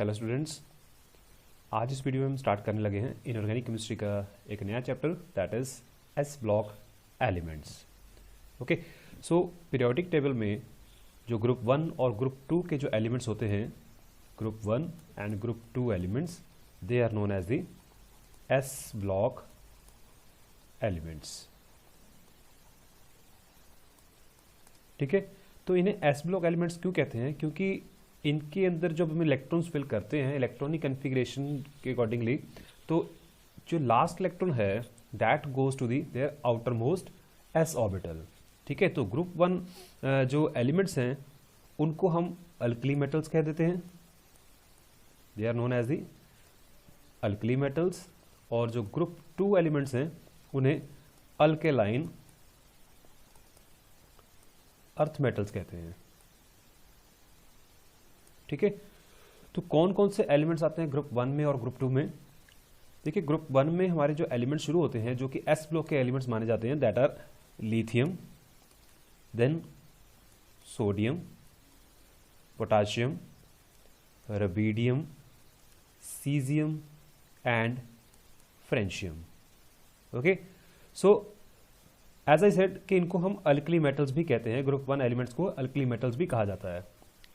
Hello students, आज इस video में हम स्टार्ट करने लगे हैं इनऑर्गेनिक केमिस्ट्री का एक नया chapter that is S block elements. Okay, so periodic table में जो ग्रुप 1 और ग्रुप 2 के जो एलिमेंट्स होते हैं, group 1 and group 2 elements, they are known as the S block elements. ठीक है, तो इन्हें एस ब्लॉक एलिमेंट्स क्यों कहते हैं? क्योंकि इनके अंदर जब हम इलेक्ट्रॉन्स फिल करते हैं इलेक्ट्रॉनिक कन्फिग्रेशन के अकॉर्डिंगली, तो जो लास्ट इलेक्ट्रॉन है that goes to the their outer most S orbital. ठीक है, तो ग्रुप 1 जो एलिमेंट्स हैं उनको हम अल्कली मेटल्स कह देते हैं, they are known as the alkali metals. और जो ग्रुप 2 एलिमेंट्स हैं उन्हें अल्केलाइन अर्थ मेटल्स कहते हैं। ठीक है, तो कौन कौन से एलिमेंट्स आते हैं ग्रुप 1 में और ग्रुप 2 में? देखिए, ग्रुप 1 में हमारे जो एलिमेंट्स शुरू होते हैं जो कि एस ब्लॉक के एलिमेंट्स माने जाते हैं, that are lithium, then sodium, potassium, rubidium, caesium and francium. Okay, so as I said कि इनको हम अल्कली मेटल्स भी कहते हैं, ग्रुप 1 एलिमेंट्स को अल्कली मेटल्स भी कहा जाता है।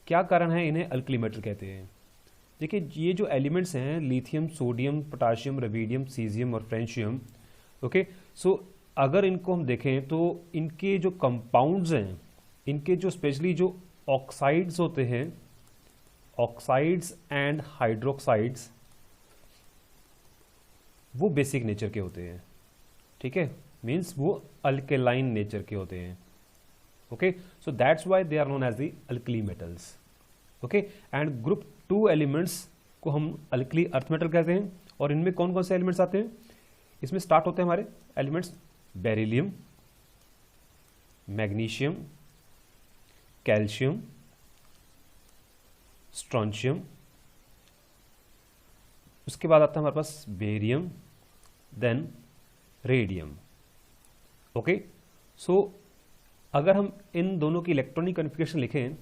क्या कारण है इन्हें अल्कली मेटल कहते हैं? देखिए, ये जो एलिमेंट्स हैं lithium, sodium, potassium, rubidium, caesium और फ्रेंशियम, ओके, सो अगर इनको हम देखें तो इनके जो कंपाउंड्स हैं, इनके जो स्पेशली जो ऑक्साइड्स होते हैं, ऑक्साइड्स एंड हाइड्रोक्साइड्स, वो बेसिक नेचर के होते हैं। ठीक है, मीन्स वो अल्केलाइन नेचर के होते हैं। Okay, so that's why they are known as the alkali metals. Okay, and group 2 elements को हम alkali earth metal कहते हैं। और इनमें कौन कौन से एलिमेंट्स आते हैं? इसमें स्टार्ट होते हैं हमारे elements beryllium, magnesium, calcium, strontium. उसके बाद आता है हमारे पास बेरियम, देन रेडियम। ओके, सो अगर हम इन दोनों की इलेक्ट्रॉनिक कन्फिगरेशन लिखें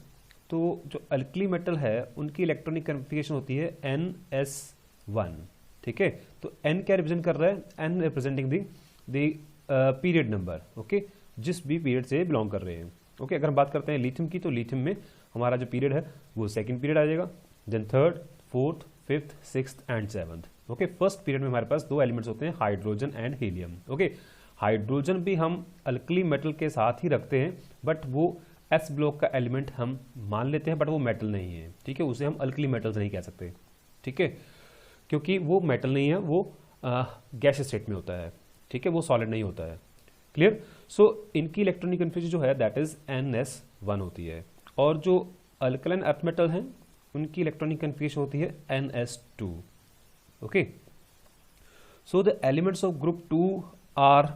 तो जो अल्कली मेटल है उनकी इलेक्ट्रॉनिक कन्फिगरेशन होती है NS1। ठीक है, तो N क्या रिप्रेजेंट कर रहा है? N representing the period number. Okay, जिस भी पीरियड से बिलोंग कर रहे हैं। ओके, अगर हम बात करते हैं लिथियम की, तो लिथियम में हमारा जो पीरियड है वो सेकेंड पीरियड आ जाएगा, then third, fourth, fifth, sixth and seventh. Okay, first period में हमारे पास दो एलिमेंट्स होते हैं, hydrogen and helium. Okay, hydrogen भी हम अल्कली मेटल के साथ ही रखते हैं, बट वो एस ब्लॉक का एलिमेंट हम मान लेते हैं, बट वो मेटल नहीं है। ठीक है, उसे हम अल्कली मेटल्स नहीं कह सकते। ठीक है, क्योंकि वो मेटल नहीं है, वो गैस स्टेट में होता है। ठीक है, वो सॉलिड नहीं होता है। क्लियर? सो इनकी इलेक्ट्रॉनिक कन्फिगरेशन जो है दैट इज NS1 होती है। और जो अल्कलाइन अर्थ मेटल हैं उनकी इलेक्ट्रॉनिक कन्फिगरेशन होती है NS2। Okay, so the elements of group 2 are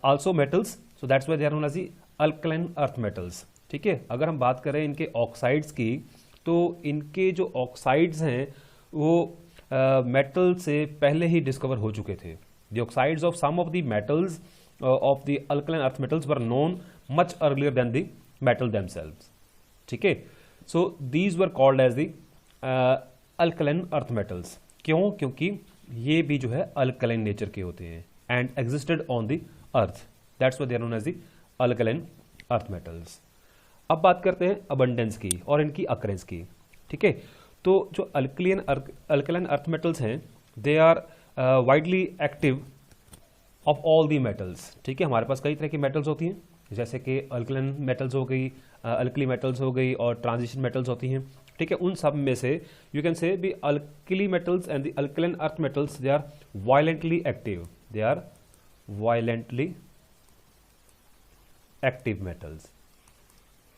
also metals, so that's why they are known as the alkaline earth metals. ठीक है, अगर हम बात करें इनके ऑक्साइड्स की, तो इनके जो ऑक्साइड्स हैं वो मेटल से पहले ही डिस्कवर हो चुके थे। The oxides of some of the metals of the alkaline earth metals were known much earlier than the metal themselves. ठीक है, so these were called as the alkaline earth metals. क्यों? क्योंकि ये भी जो है अल्कलाइन नेचर के होते हैं and existed on the earth. That's why they are known as the alkaline earth metals. अब बात करते हैं abundance की और इनकी occurrence की। ठीक है, तो जो alkaline earth metals हैं they are widely active of all the metals. ठीक है, हमारे पास कई तरह की metals होती हैं, जैसे कि alkaline metals हो गई, alkali metals हो गई और transition metals होती हैं। ठीक है, उन सब में से you can say the alkali metals and the alkaline earth metals they are violently active. They are violently active metals.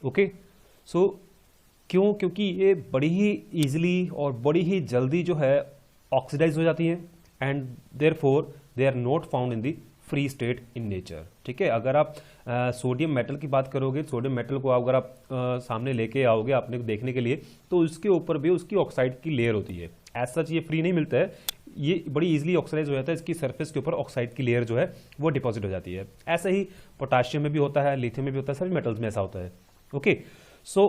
Okay, so क्यों? क्योंकि ये बड़ी ही इजीली और बड़ी ही जल्दी जो है ऑक्सीडाइज हो जाती हैं and therefore they are not found in the free state in nature. ठीक है, अगर आप सोडियम मेटल की बात करोगे, सोडियम मेटल को अगर आप सामने लेके आओगे आपने देखने के लिए, तो उसके ऊपर भी उसकी ऑक्साइड की लेयर होती है। एज सच ये फ्री नहीं मिलता है, ये बड़ी इजीली ऑक्सीडाइज हो जाता है, इसकी सरफेस के ऊपर ऑक्साइड की लेयर जो है वो डिपॉजिट हो जाती है। ऐसा ही पोटाशियम में भी होता है, लिथियम में भी होता है, सभी मेटल्स में ऐसा होता है। Okay, so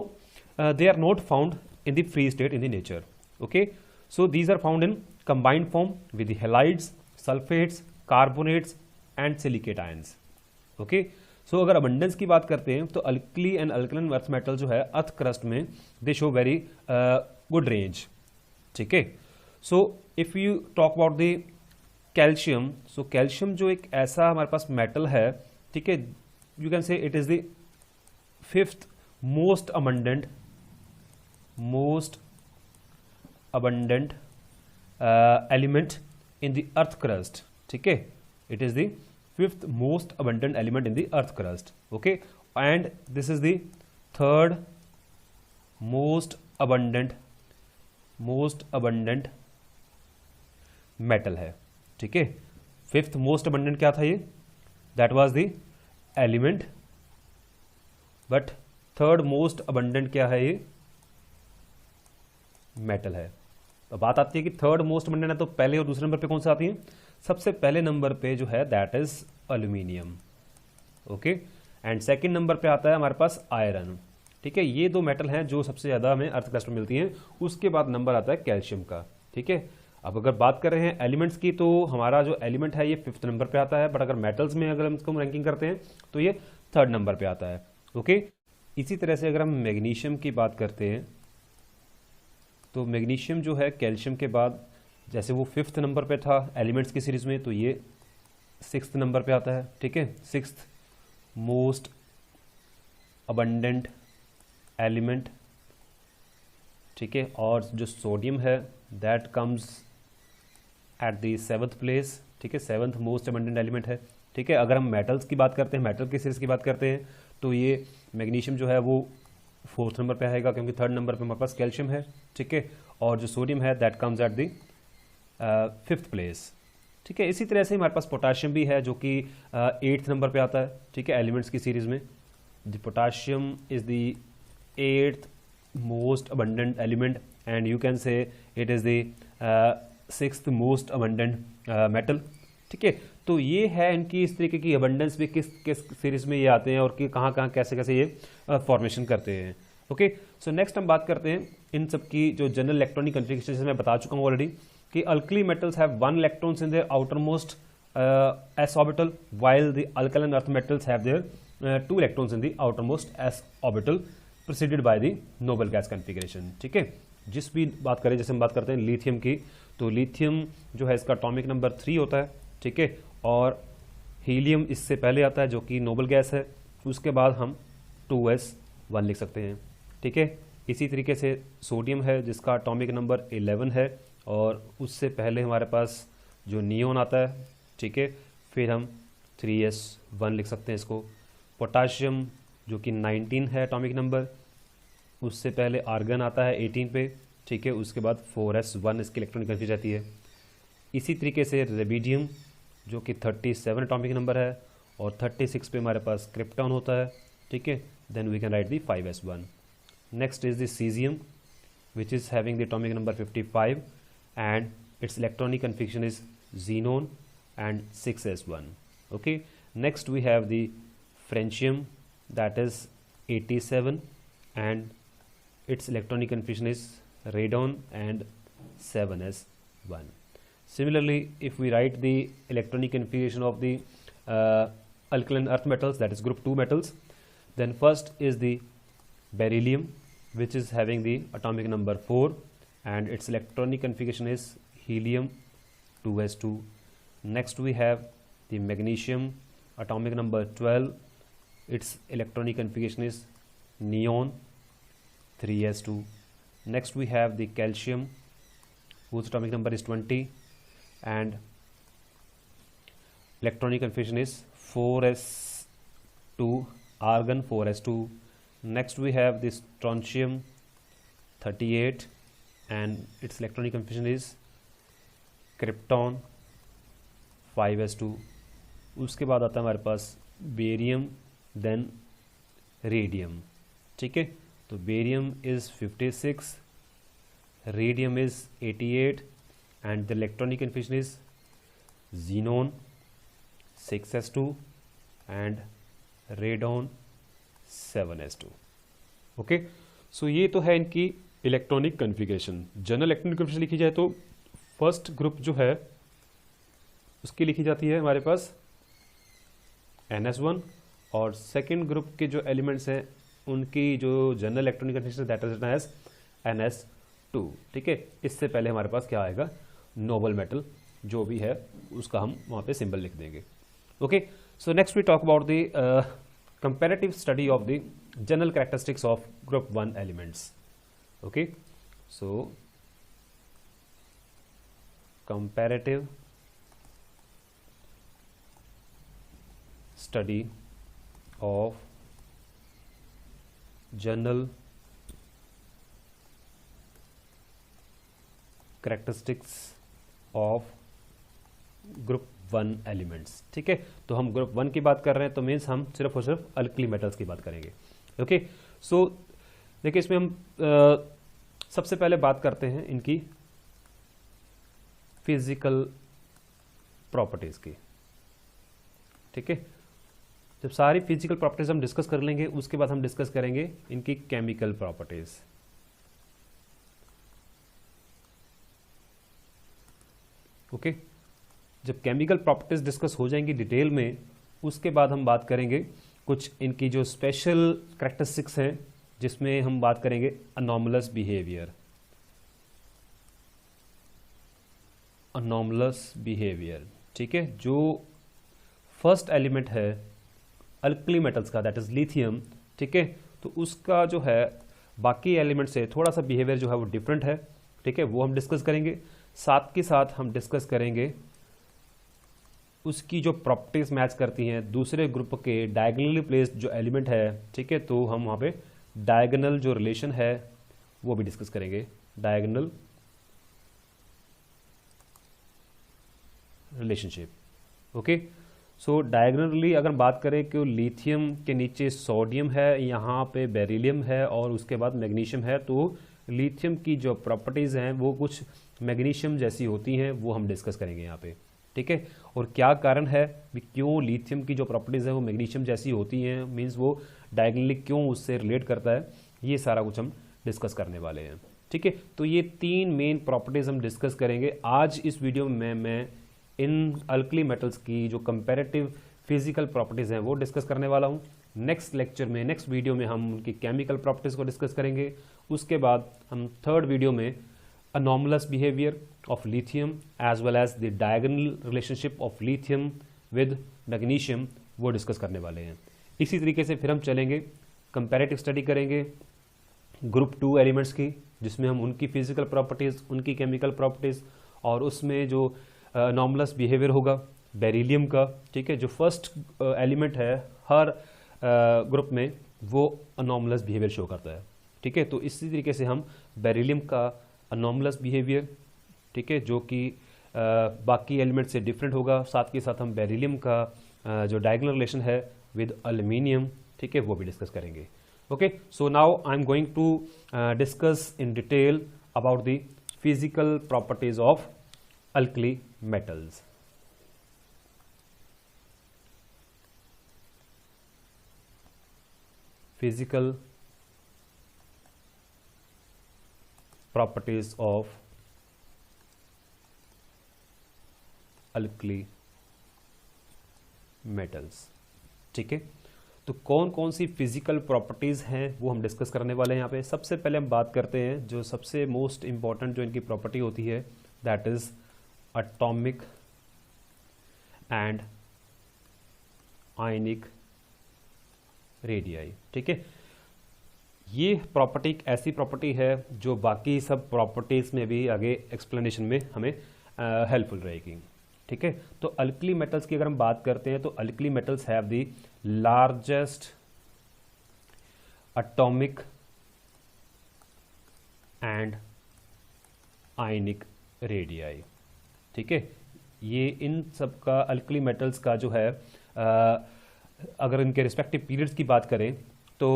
they are not found in the free state in the nature. Okay, so these are found in combined form with the halides, sulfates, carbonates and silicate ions. Okay, so अगर abundance की बात करते हैं तो alkali and alkaline earth metal जो है earth crust में they show very good range. ठीक है, so if you talk about the calcium, so calcium जो एक ऐसा हमारे पास मेटल है, ठीक है, you can say it is the fifth most abundant element in the earth crust. ठीक है, it is the fifth most abundant element in the earth crust. Okay, and this is the third most abundant metal है. ठीक है, fifth most abundant क्या था ये, that was the element, but third most abundant क्या है, ये metal है. तो बात आती है कि थर्ड मोस्ट अबंडेंट है तो पहले और दूसरे नंबर पे कौन सा आती है, सबसे पहले नंबर पे जो है that is aluminium. Okay, and second number पे आता है हमारे पास आयरन. ठीक है, ये दो मेटल हैं जो सबसे ज़्यादा हमें अर्थ क्रस्ट में मिलती हैं. उसके बाद नंबर आता है कैल्शियम का. ठीक है, अब अगर बात कर रहे हैं एलिमेंट्स की तो हमारा जो एलिमेंट है ये फिफ्थ नंबर पे आता है, बट अगर मेटल्स में अगर हम इसको रैंकिंग करते हैं तो ये थर्ड नंबर पे आता है. ओके, इसी तरह से अगर हम मैग्नीशियम की बात करते हैं तो मैग्नीशियम जो है कैल्शियम के बाद, जैसे वो फिफ्थ नंबर पे था एलिमेंट्स की सीरीज में, तो ये सिक्स्थ नंबर पे आता है. ठीक है, सिक्स्थ मोस्ट अबंडेंट एलिमेंट. ठीक है, और जो सोडियम है that comes at the seventh place. ठीक है, सेवन्थ मोस्ट अबंडेंट एलिमेंट है. ठीक है, अगर हम मेटल्स की बात करते हैं, मेटल की सीरीज की बात करते हैं तो ये मैग्नीशियम जो है वो फोर्थ नंबर पे आएगा, क्योंकि थर्ड नंबर पे हमारे पास कैल्शियम है. ठीक है, और जो सोडियम है that comes at the fifth place. ठीक है, इसी तरह से हमारे पास पोटाशियम भी है जो कि एट्थ नंबर पे आता है. ठीक है, एलिमेंट्स की सीरीज में the potassium is the eighth most abundant element and you can say it is the sixth most abundant metal. ठीक है, तो ये है इनकी इस तरीके की अबंडेंस भी किस किस सीरीज में ये आते हैं और कि कहाँ कहाँ कैसे कैसे ये फॉर्मेशन करते हैं. ओके, सो नेक्स्ट हम बात करते हैं इन सब की जो जनरल इलेक्ट्रॉनिक कन्फिगरेशन मैं बता चुका हूँ ऑलरेडी कि alkali metals have 1 electrons in their outer most s orbital while the alkaline earth metals have their 2 electrons in the outermost s orbital preceded by the noble gas configuration. ठीक है, जिस भी बात करें, जैसे हम बात करते हैं लिथियम की, तो लिथियम जो है इसका एटॉमिक नंबर 3 होता है. ठीक है, और हीलियम इससे पहले आता है जो कि नोबल गैस है. उसके बाद हम 2s1 लिख सकते हैं. ठीक है, इसी तरीके से सोडियम है जिसका एटॉमिक नंबर 11 है और उससे पहले हमारे पास जो नियोन आता है. ठीक है, फिर हम 3s1 लिख सकते हैं इसको. पोटाशियम जो कि 19 है एटॉमिक नंबर, उससे पहले आर्गन आता है 18 पे. ठीक है, उसके बाद 4s1 इसकी इलेक्ट्रॉनिक कन्फिग रहती है. इसी तरीके से रेबिडियम जो कि 37 एटॉमिक नंबर है और 36 पे हमारे पास क्रिप्टॉन होता है. ठीक है, then we can write the 5s1. Next is the caesium which is having the atomic number 55 and its electronic configuration is xenon and 6s1. Okay, next we have the francium that is 87 and its electronic configuration is radon and 7s1. Similarly, if we write the electronic configuration of the alkaline earth metals, that is group 2 metals, then first is the beryllium which is having the atomic number 4 and its electronic configuration is helium 2s2. Next we have the magnesium, atomic number 12, its electronic configuration is neon 3s2. Next we have the calcium whose atomic number is 20 and electronic configuration is 4s2, argon 4s2. Next we have this strontium 38 and its electronic configuration is krypton 5s2. उसके बाद आता है हमारे पास barium, then radium. ठीक है, तो barium is 56, radium is 88 and the electronic configuration is xenon 6s2 and radon 7s2. Okay, so ये तो है इनकी electronic configuration, general electronic configuration लिखी जाए तो फर्स्ट ग्रुप जो है उसकी लिखी जाती है हमारे पास NS1 और सेकेंड ग्रुप के जो एलिमेंट्स हैं उनकी जो general electronic configuration that is written as NS2। ठीक है, इससे पहले हमारे पास क्या आएगा, नोबल मेटल जो भी है उसका हम वहाँ पे सिंबल लिख देंगे। Okay, so next we talk about the comparative study of the general characteristics of group 1 elements. Okay, so comparative study of general characteristics of group 1 elements. ठीक है, तो हम ग्रुप 1 की बात कर रहे हैं तो मीन्स हम सिर्फ और सिर्फ अल्कली मेटल्स की बात करेंगे। ओके, सो देखिए इसमें हम सबसे पहले बात करते हैं इनकी फिजिकल प्रॉपर्टीज की। ठीक है, जब सारी फिजिकल प्रॉपर्टीज हम डिस्कस कर लेंगे उसके बाद हम डिस्कस करेंगे इनकी केमिकल प्रॉपर्टीज। ओके, जब केमिकल प्रॉपर्टीज डिस्कस हो जाएंगी डिटेल में उसके बाद हम बात करेंगे कुछ इनकी जो स्पेशल कैरेक्टरिस्टिक्स हैं जिसमें हम बात करेंगे अनॉमलस बिहेवियर। अनॉमलस बिहेवियर, ठीक है, जो फर्स्ट एलिमेंट है अल्कली मेटल्स का दैट इज लिथियम। ठीक है, तो उसका जो है बाकी एलिमेंट से थोड़ा सा बिहेवियर जो है वो डिफरेंट है। ठीक है, वो हम डिस्कस करेंगे। साथ के साथ हम डिस्कस करेंगे उसकी जो प्रॉपर्टीज मैच करती हैं दूसरे ग्रुप के डायगोनली प्लेस्ड जो एलिमेंट है। ठीक है, तो हम वहाँ पे डायगोनल जो रिलेशन है वो भी डिस्कस करेंगे, डायगोनल रिलेशनशिप। ओके, सो डायगोनली अगर बात करें कि लिथियम के नीचे सोडियम है, यहाँ पे बेरिलियम है और उसके बाद मैग्नीशियम है, तो लिथियम की जो प्रॉपर्टीज हैं वो कुछ मैग्नीशियम जैसी होती हैं, वो हम डिस्कस करेंगे यहाँ पे। ठीक है, और क्या कारण है कि क्यों लिथियम की जो प्रॉपर्टीज है वो मैग्नीशियम जैसी होती हैं, मींस वो डायगोनली क्यों उससे रिलेट करता है, ये सारा कुछ हम डिस्कस करने वाले हैं। ठीक है, तो ये तीन मेन प्रॉपर्टीज हम डिस्कस करेंगे आज इस वीडियो में। मैं इन अल्कली मेटल्स की जो कंपैरेटिव फिजिकल प्रॉपर्टीज हैं वो डिस्कस करने वाला हूँ। नेक्स्ट लेक्चर में, नेक्स्ट वीडियो में हम उनकी केमिकल प्रॉपर्टीज को डिस्कस करेंगे। उसके बाद हम थर्ड वीडियो में anomalous behavior of lithium as well as the diagonal relationship of lithium with magnesium वो डिस्कस करने वाले हैं। इसी तरीके से फिर हम चलेंगे, कंपैरेटिव स्टडी करेंगे ग्रुप 2 एलिमेंट्स की, जिसमें हम उनकी फिजिकल प्रॉपर्टीज, उनकी केमिकल प्रॉपर्टीज और उसमें जो anomalous behavior होगा बेरिलियम का। ठीक है, जो फर्स्ट एलिमेंट है हर ग्रुप में वो anomalous behavior शो करता है। ठीक है, तो इसी तरीके से हम बेरिलियम का अनॉमलस बिहेवियर, ठीक है, जो कि बाकी एलिमेंट से डिफरेंट होगा, साथ के साथ हम बेरिलियम का जो डायगोनल रिलेशन है विद एल्यूमिनियम, ठीक है, वो भी डिस्कस करेंगे। Okay, so now I am going to discuss in detail about the physical properties of alkali metals. Physical properties of alkali metals. ठीक है, तो कौन कौन सी फिजिकल प्रॉपर्टीज हैं वो हम डिस्कस करने वाले हैं यहाँ पे। सबसे पहले हम बात करते हैं जो सबसे मोस्ट इंपॉर्टेंट जो इनकी प्रॉपर्टी होती है that is atomic and ionic radii. ठीक है, ये प्रॉपर्टी एक ऐसी प्रॉपर्टी है जो बाकी सब प्रॉपर्टीज में भी आगे एक्सप्लेनेशन में हमें हेल्पफुल रहेगी। ठीक है, तो अल्कली मेटल्स की अगर हम बात करते हैं तो alkali metals have the largest atomic and ionic radii. ठीक है, ये इन सब का अल्कली मेटल्स का जो है अगर इनके रिस्पेक्टिव पीरियड्स की बात करें तो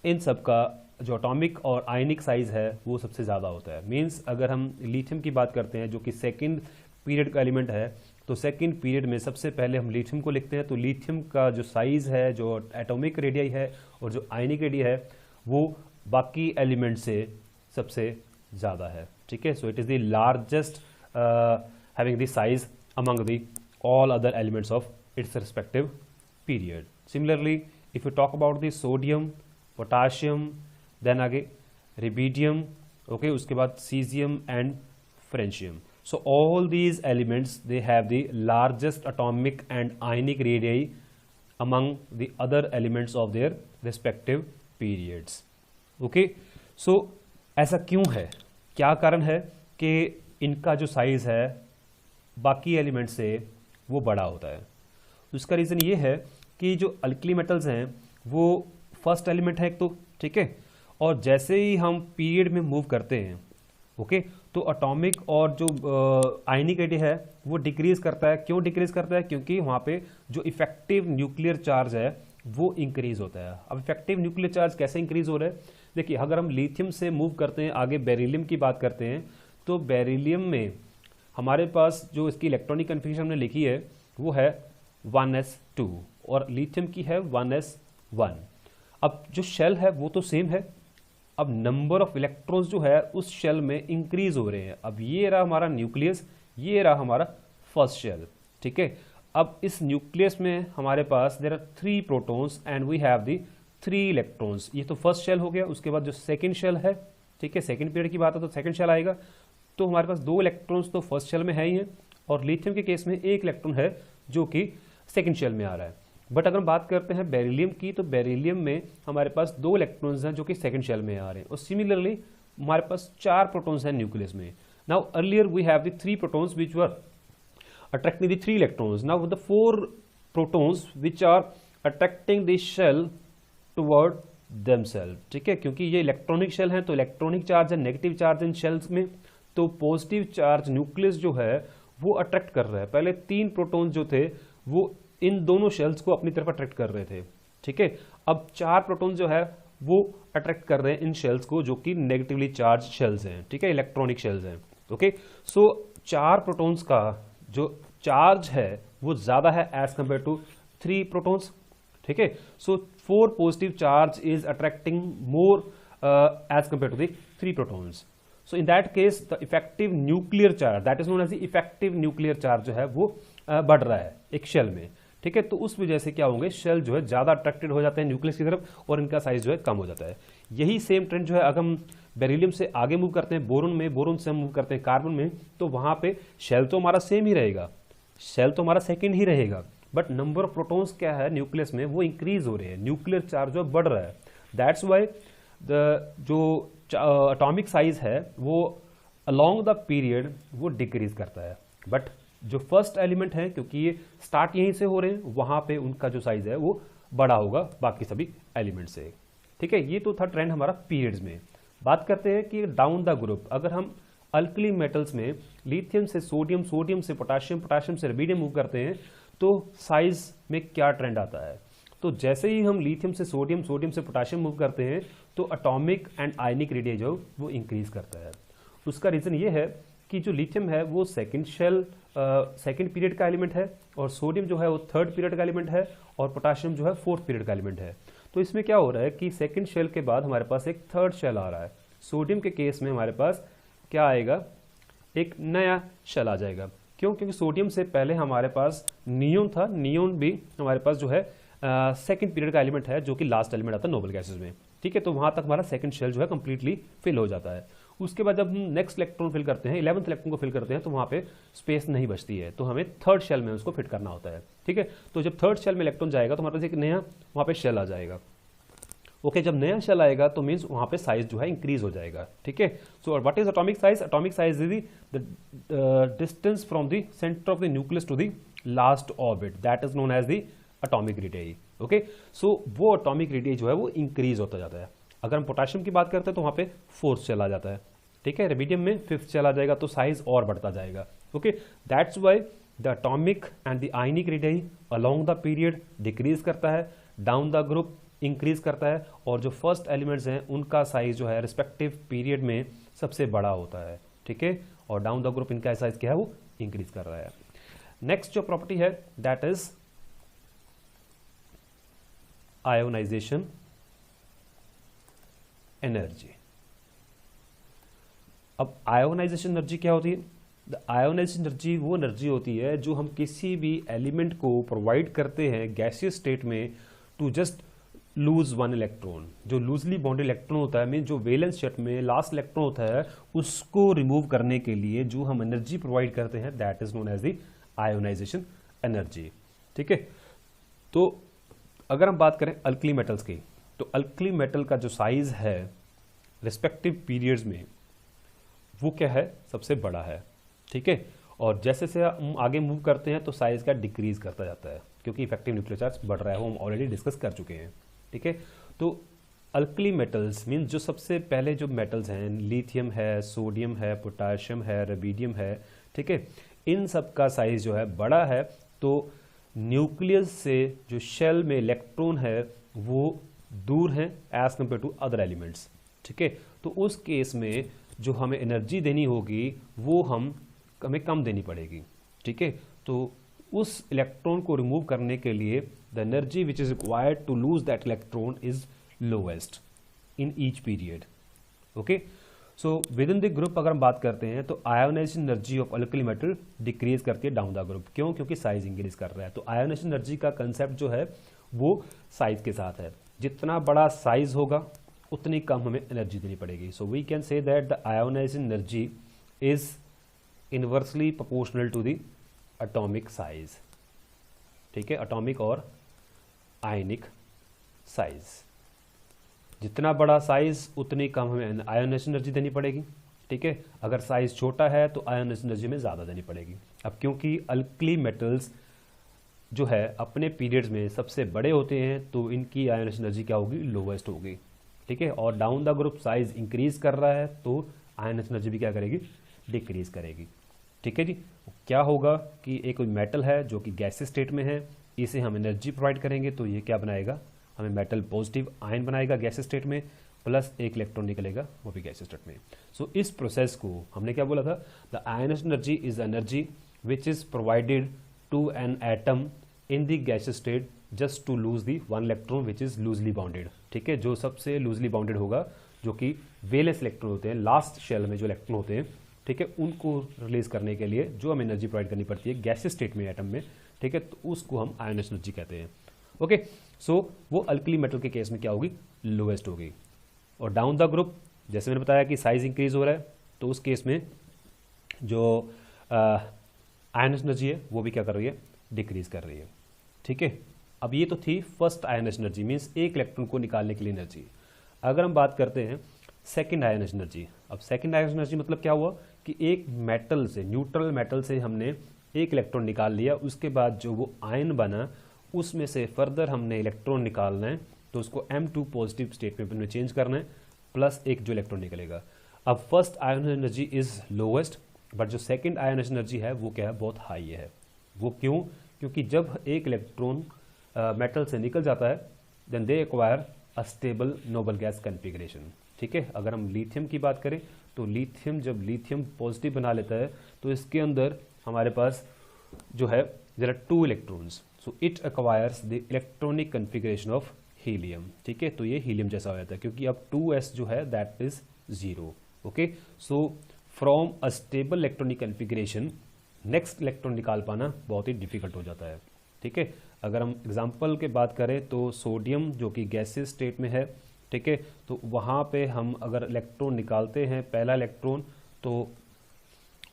इन सब का जो एटॉमिक और आयनिक साइज है वो सबसे ज़्यादा होता है। मींस अगर हम लिथियम की बात करते हैं जो कि सेकंड पीरियड का एलिमेंट है, तो सेकंड पीरियड में सबसे पहले हम लिथियम को लिखते हैं। तो लिथियम का जो साइज है, जो एटॉमिक रेडियाई है और जो आयनिक रेडियाई है, वो बाकी एलिमेंट से सबसे ज़्यादा है, ठीक है। So it is the largest having the size among the all other elements of its respective period. Similarly, if you talk about the sodium, potassium, then again rubidium, okay, उसके बाद cesium and francium. So all these elements, they have the largest atomic and ionic radii among the other elements of their respective periods. Okay, so ऐसा क्यों है, क्या कारण है कि इनका जो साइज है बाकी एलिमेंट से वो बड़ा होता है? उसका रीज़न ये है कि जो अल्कली मेटल्स हैं वो फर्स्ट एलिमेंट है एक तो, ठीक है, और जैसे ही हम पीरियड में मूव करते हैं, ओके, तो एटॉमिक और जो आयनिक रेडियस है वो डिक्रीज करता है। क्यों डिक्रीज करता है? क्योंकि वहाँ पे जो इफेक्टिव न्यूक्लियर चार्ज है वो इंक्रीज होता है। अब इफेक्टिव न्यूक्लियर चार्ज कैसे इंक्रीज हो रहा है? देखिए, अगर हम लिथियम से मूव करते हैं, आगे बेरिलियम की बात करते हैं, तो बेरिलियम में हमारे पास जो इसकी इलेक्ट्रॉनिक कन्फिग्रेशन हमने लिखी है वो है 1s2 और लिथियम की है 1s1। अब जो शेल है वो तो सेम है, अब नंबर ऑफ इलेक्ट्रॉन्स जो है उस शेल में इंक्रीज हो रहे हैं। अब ये रहा हमारा न्यूक्लियस, ये रहा हमारा फर्स्ट शेल, ठीक है। अब इस न्यूक्लियस में हमारे पास there are 3 protons and we have the 3 electrons. ये तो फर्स्ट शेल हो गया। उसके बाद जो सेकेंड शेल है, ठीक है, सेकेंड पीरियड की बात है तो सेकेंड शेल आएगा, तो हमारे पास 2 इलेक्ट्रॉन्स तो फर्स्ट शेल में है ही हैं, और लिथियम के केस में 1 इलेक्ट्रॉन है जो कि सेकंड शेल में आ रहा है। बट अगर हम बात करते हैं बेरिलियम की, तो बेरिलियम में हमारे पास 2 इलेक्ट्रॉन्स हैं जो कि सेकंड शेल में आ रहे हैं, और सिमिलरली हमारे पास 4 प्रोटॉन्स हैं न्यूक्लियस में। Now earlier we have the 3 protons which were attracting the 3 electrons. Now the 4 protons which are attracting the shell toward themself, ठीक है, क्योंकि ये इलेक्ट्रॉनिक शेल है तो इलेक्ट्रॉनिक चार्ज है, नेगेटिव चार्ज इन शेल्स में, तो पॉजिटिव चार्ज न्यूक्लियस जो है वो अट्रैक्ट कर रहा है। पहले 3 प्रोटॉन्स जो थे वो इन दोनों शेल्स को अपनी तरफ अट्रैक्ट कर रहे थे, ठीक है। अब 4 प्रोटॉन्स जो है वो अट्रैक्ट कर रहे हैं इन शेल्स को जो कि नेगेटिवली चार्ज शेल्स हैं, ठीक है, इलेक्ट्रॉनिक शेल्स हैं, ओके। सो 4 प्रोटॉन्स का जो चार्ज है वो ज्यादा है एज कंपेयर टू 3 प्रोटॉन्स, ठीक है। So 4 positive charge is attracting more as compare to the 3 protons. So in that case the effective nuclear charge, that is known as the effective nuclear charge जो है वो बढ़ रहा है एक shell में, ठीक है। तो उस वजह से क्या होंगे, शेल जो है ज़्यादा अट्रैक्टेड हो जाते हैं न्यूक्लियस की तरफ और इनका साइज जो है कम हो जाता है। यही सेम ट्रेंड जो है अगर हम बेरिलियम से आगे मूव करते हैं बोरोन में, बोरोन से हम मूव करते हैं कार्बन में, तो वहाँ पे शेल तो हमारा सेम ही रहेगा, शेल तो हमारा सेकेंड ही रहेगा, बट नंबर ऑफ प्रोटॉन्स क्या है न्यूक्लियस में वो इंक्रीज हो रहे हैं, न्यूक्लियर चार्ज जो बढ़ रहा है। दैट्स वाई जो एटॉमिक साइज है वो अलोंग द पीरियड वो डिक्रीज करता है। बट जो फर्स्ट एलिमेंट है, क्योंकि ये स्टार्ट यहीं से हो रहे हैं, वहां पे उनका जो साइज है वो बड़ा होगा बाकी सभी एलिमेंट से, ठीक है। ये तो था ट्रेंड हमारा पीरियड्स में। बात करते हैं कि डाउन द ग्रुप, अगर हम अल्कली मेटल्स में लिथियम से सोडियम, सोडियम से पोटाशियम, पोटाशियम से रुबिडियम मूव करते हैं तो साइज में क्या ट्रेंड आता है? तो जैसे ही हम लिथियम से सोडियम, सोडियम से पोटाशियम मूव करते हैं तो एटॉमिक एंड आयनिक रेडियस जो वो इंक्रीज करता है। उसका रीजन ये है कि जो लिथियम है वो सेकंड शेल सेकंड पीरियड का एलिमेंट है, और सोडियम जो है वो थर्ड पीरियड का एलिमेंट है, और पोटाशियम जो है फोर्थ पीरियड का एलिमेंट है। तो इसमें क्या हो रहा है कि सेकंड शेल के बाद हमारे पास एक थर्ड शेल आ रहा है। सोडियम के केस में हमारे पास क्या आएगा, एक नया शेल आ जाएगा। क्यों? क्योंकि सोडियम से पहले हमारे पास नियोन था, नियोन भी हमारे पास जो है सेकंड पीरियड का एलिमेंट है जो कि लास्ट एलिमेंट आता है नोबल गैसेस में, ठीक है। तो वहां तक हमारा सेकंड शेल जो है कंप्लीटली फिल हो जाता है। उसके बाद जब हम नेक्स्ट इलेक्ट्रॉन फिल करते हैं, 11th इलेक्ट्रॉन को फिल करते हैं, तो वहां पे स्पेस नहीं बचती है, तो हमें थर्ड शेल में उसको फिट करना होता है, ठीक है। तो जब थर्ड शेल में इलेक्ट्रॉन जाएगा तो हमारे पास एक नया वहां पे शेल आ जाएगा, ओके। जब नया शेल आएगा तो मीन्स वहां पे साइज जो है इंक्रीज हो जाएगा, ठीक है। So what is atomic size? Atomic size is the distance from the centre of the nucleus to the last orbit, that is known as the atomic radius, okay. So वो atomic radius जो है वो increase होता जाता है। अगर हम potassium की बात करते हैं तो वहां पे फोर्थ शेल आ जाता है, ठीक है। रुबिडियम में फिफ्थ शेल आ जाएगा, तो साइज और बढ़ता जाएगा, okay. That's why the atomic and the ionic radius along the period decrease करता है, डाउन द ग्रुप इंक्रीज करता है, और जो फर्स्ट एलिमेंट्स हैं उनका साइज जो है रिस्पेक्टिव पीरियड में सबसे बड़ा होता है, ठीक है। और डाउन द ग्रुप इनका साइज क्या है वो इंक्रीज कर रहा है। नेक्स्ट जो प्रॉपर्टी है दैट इज आयोनाइजेशन एनर्जी। अब आयोनाइजेशन एनर्जी क्या होती है? द आयोनाइजेशन एनर्जी वो एनर्जी होती है जो हम किसी भी एलिमेंट को प्रोवाइड करते हैं गैसियस स्टेट में to just lose one electron. जो लूजली बॉन्डेड इलेक्ट्रॉन होता है, मीन जो वैलेंस शेल में लास्ट इलेक्ट्रॉन होता है, उसको रिमूव करने के लिए जो हम एनर्जी प्रोवाइड करते हैं that is known as the ionization energy. ठीक है, तो अगर हम बात करें अल्कली मेटल्स की, तो अल्कली मेटल का जो साइज है रिस्पेक्टिव पीरियड्स में वो क्या है? सबसे बड़ा है। ठीक है, और जैसे से हम आगे मूव करते हैं तो साइज का डिक्रीज करता जाता है क्योंकि इफेक्टिव न्यूक्लियर चार्ज बढ़ रहा है, वो हम ऑलरेडी डिस्कस कर चुके हैं। ठीक है, तो अल्कली मेटल्स मीन जो सबसे पहले जो मेटल्स हैं, लिथियम है, सोडियम है, पोटाशियम है, रुबिडियम है, ठीक है, इन सब का साइज जो है बड़ा है। तो न्यूक्लियस से जो शेल में इलेक्ट्रॉन है वो दूर हैं as compare to other elements. ठीक है, तो उस केस में जो हमें एनर्जी देनी होगी वो हमें कम देनी पड़ेगी। ठीक है, तो उस इलेक्ट्रॉन को रिमूव करने के लिए the energy which is required to lose that electron is lowest in each period. Okay, so within the group अगर हम बात करते हैं तो ionization energy of alkali metal decrease करती है डाउन द ग्रुप। क्यों? क्योंकि साइज इंक्रीज कर रहा है। तो आयोनाइजेशन एनर्जी का कंसेप्ट जो है वो साइज के साथ है। जितना बड़ा साइज होगा उतनी कम हमें एनर्जी देनी पड़ेगी। So we can say that the ionization energy is inversely proportional to the atomic size. ठीक है, एटॉमिक और आयनिक साइज। जितना बड़ा साइज उतनी कम हमें आयोनाइजेशन एनर्जी देनी पड़ेगी। ठीक है, अगर साइज छोटा है तो आयोनाइजेशन एनर्जी में ज़्यादा देनी पड़ेगी। अब क्योंकि अल्कली मेटल्स जो है अपने पीरियड्स में सबसे बड़े होते हैं तो इनकी आयोनाइजेशन एनर्जी क्या होगी? लोवेस्ट होगी। ठीक है, और down the group size increase कर रहा है तो आयोनाइजेशन एनर्जी भी क्या करेगी? डिक्रीज करेगी। ठीक है जी, क्या होगा कि एक मेटल है जो कि गैसियस स्टेट में है, इसे हम एनर्जी प्रोवाइड करेंगे तो ये क्या बनाएगा? हमें मेटल पॉजिटिव आयन बनाएगा गैसियस स्टेट में, प्लस एक इलेक्ट्रॉन निकलेगा वो भी गैसियस स्टेट में। सो इस प्रोसेस को हमने क्या बोला था? The ionization energy is energy which is provided to an atom in the gaseous state just to lose the one electron which is loosely bounded. ठीक है, जो सबसे लूजली बाउंडेड होगा, जो कि वेलेंस इलेक्ट्रॉन होते हैं, लास्ट शेल में जो इलेक्ट्रॉन होते हैं, ठीक है, उनको रिलीज करने के लिए जो हमें एनर्जी प्रोवाइड करनी पड़ती है गैसियस स्टेट में एटम में। ठीक है, तो उसको हम आयोनाइजेशन एनर्जी कहते हैं। ओके, सो वो अल्कली मेटल के केस में क्या होगी? लोएस्ट होगी। और डाउन द ग्रुप जैसे मैंने बताया कि साइज इंक्रीज हो रहा है तो उस केस में जो आयोनाइजेशन एनर्जी है वो भी क्या कर रही है? डिक्रीज कर रही है। ठीक है, अब ये तो थी फर्स्ट आयोनाइजेशन एनर्जी, मीन्स एक इलेक्ट्रॉन को निकालने के लिए एनर्जी। अगर हम बात करते हैं सेकेंड आयोनाइजेशन एनर्जी, अब सेकेंड आयोनाइजेशन एनर्जी मतलब क्या हुआ कि एक मेटल से, न्यूट्रल मेटल से हमने एक इलेक्ट्रॉन निकाल लिया, उसके बाद जो वो आयन बना उसमें से फर्दर हमने इलेक्ट्रॉन निकालना है तो उसको M2 पॉजिटिव स्टेट में चेंज करना है, प्लस एक जो इलेक्ट्रॉन निकलेगा। अब first ionization energy is lowest, but जो सेकंड आयोनाइजेशन एनर्जी है वो क्या है? बहुत हाई है। वो क्यों? क्योंकि जब एक इलेक्ट्रॉन मेटल से निकल जाता है then they acquire a stable noble gas configuration. ठीक है, अगर हम लिथियम की बात करें तो लिथियम जब लिथियम पॉजिटिव बना लेता है तो इसके अंदर हमारे पास जो है there are 2 electrons, so it acquires the electronic configuration of helium. ठीक है, तो ये हीलियम जैसा हो जाता है क्योंकि अब 2s जो है that is 0। Okay, so from a stable electronic configuration next electron निकाल पाना बहुत ही डिफिकल्ट हो जाता है। ठीक है, अगर हम एग्जांपल के बात करें तो सोडियम जो कि गैसियस स्टेट में है, ठीक है, तो वहाँ पे हम अगर इलेक्ट्रॉन निकालते हैं पहला इलेक्ट्रॉन तो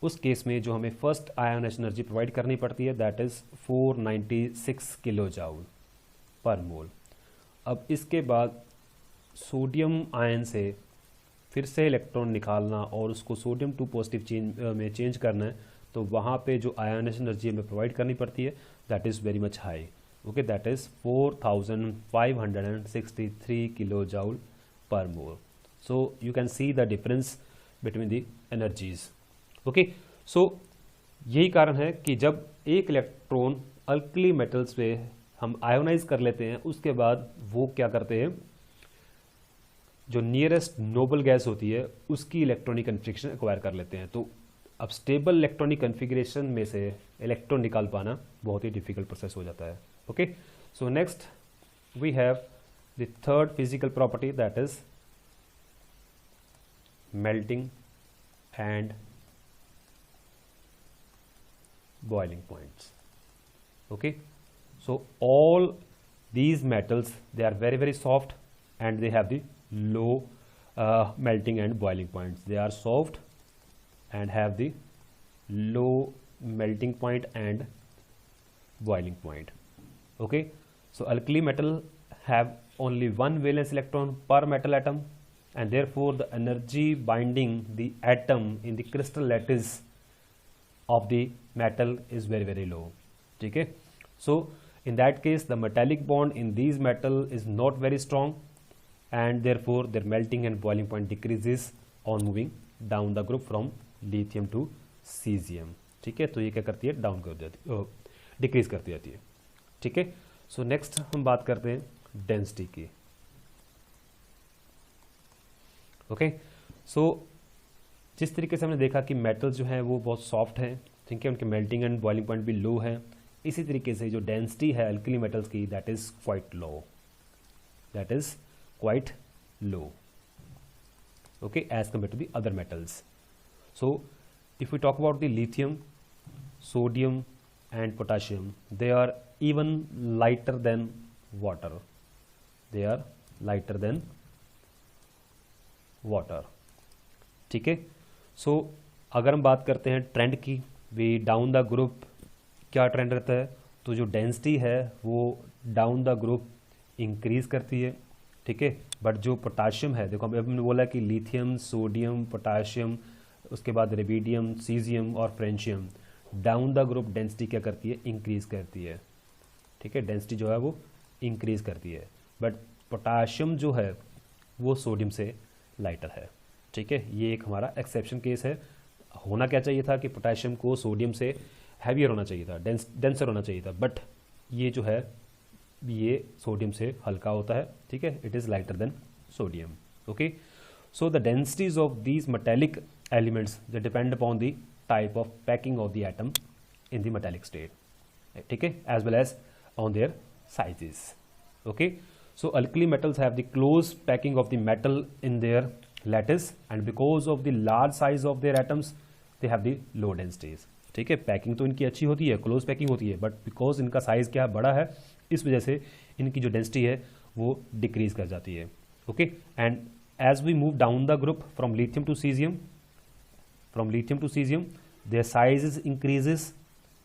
उस केस में जो हमें फर्स्ट आयोनाइजेशन एनर्जी प्रोवाइड करनी पड़ती है that is 496 kilo joule per मोल। अब इसके बाद सोडियम आयन से फिर से इलेक्ट्रॉन निकालना और उसको सोडियम 2 पॉजिटिव में चेंज करना है तो वहाँ पे जो आयोनाइजेशन एनर्जी हमें प्रोवाइड करनी पड़ती है that is very much high. Okay, that is 4563 kilo joule per mole. So you can see the difference between the energies. Okay, so यही कारण है कि जब एक इलेक्ट्रॉन अल्कली मेटल्स पे हम आयोनाइज कर लेते हैं उसके बाद वो क्या करते हैं, जो नियरेस्ट नोबल गैस होती है उसकी इलेक्ट्रॉनिक कॉन्फ़िगरेशन एक्वायर कर लेते हैं। तो अब स्टेबल इलेक्ट्रॉनिक कॉन्फ़िगरेशन में से इलेक्ट्रॉन निकाल पाना बहुत ही डिफिकल्ट प्रोसेस हो जाता है। Okay, so next we have the third physical property that is melting and boiling points. Okay, so all these metals, they are very very soft and they have the low melting and boiling points. They are soft and have the low melting point and boiling point. Okay, so alkali metal have only one valence electron per metal atom, and therefore the energy binding the atom in the crystal lattice of the metal is very very low. Okay, so in that case the metallic bond in these metal is not very strong, and therefore their melting and boiling point decreases on moving down the group from lithium to cesium. ठीक है, तो ये क्या करती है, down कर देती, decrease करती जाती है. ठीक है, सो नेक्स्ट हम बात करते हैं डेंसिटी की. ओके, सो जिस तरीके से हमने देखा कि मेटल्स जो हैं वो बहुत सॉफ्ट हैं, ठीक है, उनके मेल्टिंग एंड बॉइलिंग पॉइंट भी लो है, इसी तरीके से जो डेंसिटी है अल्कली मेटल्स की that is quite low, that is quite low. Okay, as compare to the other metals. So if we talk about the lithium, sodium and potassium, they are even lighter than water. They are lighter than water. ठीक है, सो अगर हम बात करते हैं trend की, we down the group क्या trend रहता है, तो जो डेंसिटी है वो डाउन द ग्रुप इंक्रीज करती है. ठीक है, बट जो पोटाशियम है, देखो हमने बोला कि लिथियम, सोडियम, पोटाशियम, उसके बाद रेबिडियम, सीजियम और francium, down the group density क्या करती है, इंक्रीज करती है. ठीक है, डेंसिटी जो है वो इंक्रीज करती है, बट पोटाशियम जो है वो सोडियम से लाइटर है. ठीक है, ये एक हमारा एक्सेप्शन केस है. होना क्या चाहिए था कि पोटाशियम को सोडियम से हैवियर होना चाहिए था, डेंसर होना चाहिए था, बट ये जो है ये सोडियम से हल्का होता है. ठीक है, it is lighter than sodium. Okay, so the densities of these metallic elements, they depend upon the type of packing of the atom in the metallic state, okay, as well as on their sizes. Okay, so alkali metals have the close packing of the metal in their lattice, and because of the large size of their atoms they have the low densities. ठीक है, packing तो इनकी अच्छी होती है, close packing होती है, but because इनका साइज क्या बड़ा है, इस वजह से इनकी जो डेंसिटी है वो डिक्रीज कर जाती है. Okay, and as we move down the group from lithium to cesium, their sizes increases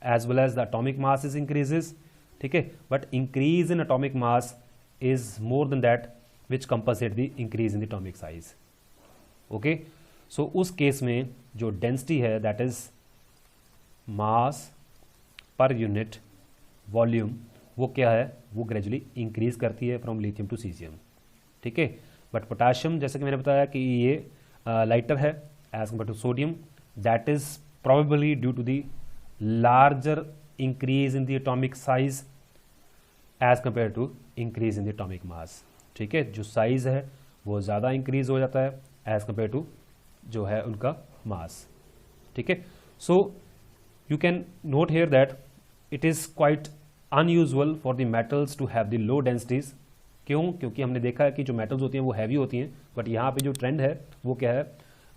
as well as the atomic mass is increases. ठीक है, but increase in atomic mass is more than that which compensate the increase in the atomic size. Okay, so उस case में जो density है that is mass per unit volume, वो क्या है, वो ग्रेजुअली इंक्रीज करती है फ्रॉम लिथियम टू सीजियम. ठीक है, बट पोटाशियम जैसे कि मैंने बताया कि ये लाइटर है as compare to sodium, that is probably due to the larger increase in the atomic size as compare to increase in the atomic mass. ठीक है, जो साइज है वो ज़्यादा इंक्रीज हो जाता है एज कम्पेयर टू जो है उनका मास. ठीक है, so you can note here that it is quite unusual for the metals to have the low densities. क्यों? क्योंकि हमने देखा है कि जो मेटल्स होती हैं वो हैवी होती हैं, बट यहाँ पे जो ट्रेंड है वो क्या है,